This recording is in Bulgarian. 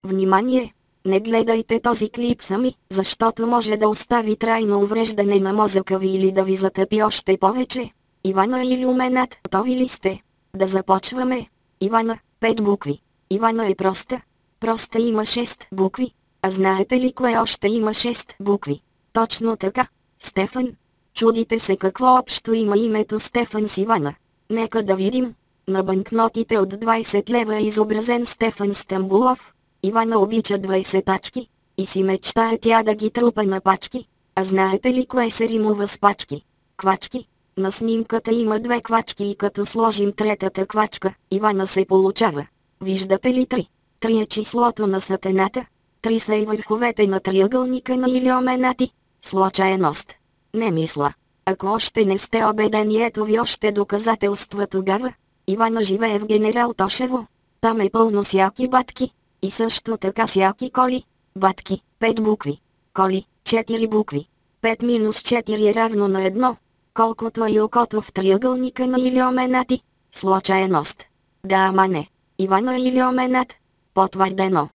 Внимание! Не гледайте този клип сами, защото може да остави трайно увреждане на мозъка ви или да ви затъпи още повече. Ивана или Руменат, готови ли сте? Да започваме. Ивана, 5 букви. Ивана е проста. Проста има 6 букви. А знаете ли кое още има 6 букви? Точно така. Стефан. Чудите се какво общо има името Стефан с Ивана. Нека да видим. На банкнотите от 20 лева е изобразен Стефан Стамбулов. Ивана обича 20-тачки и си мечтае тя да ги трупа на пачки. А знаете ли кое се римува с пачки? Квачки. На снимката има 2 квачки и като сложим третата квачка, Ивана се получава. Виждате ли 3? 3 е числото на сатаната. 3 са и върховете на триъгълника на Илиоменати. Случайност. Не мисля. Ако още не сте убедени, ето ви още доказателства тогава. Ивана живее в Генерал Тошево. Там е пълно с яки батки. И също така с яки коли. Батки, 5 букви. Коли, 4 букви. 5 минус 4 е равно на 1. Колкото е окото в триъгълника на Илиоменати. Случайност. Да, ама не. Ивана е Илиоменат. Потвърдено.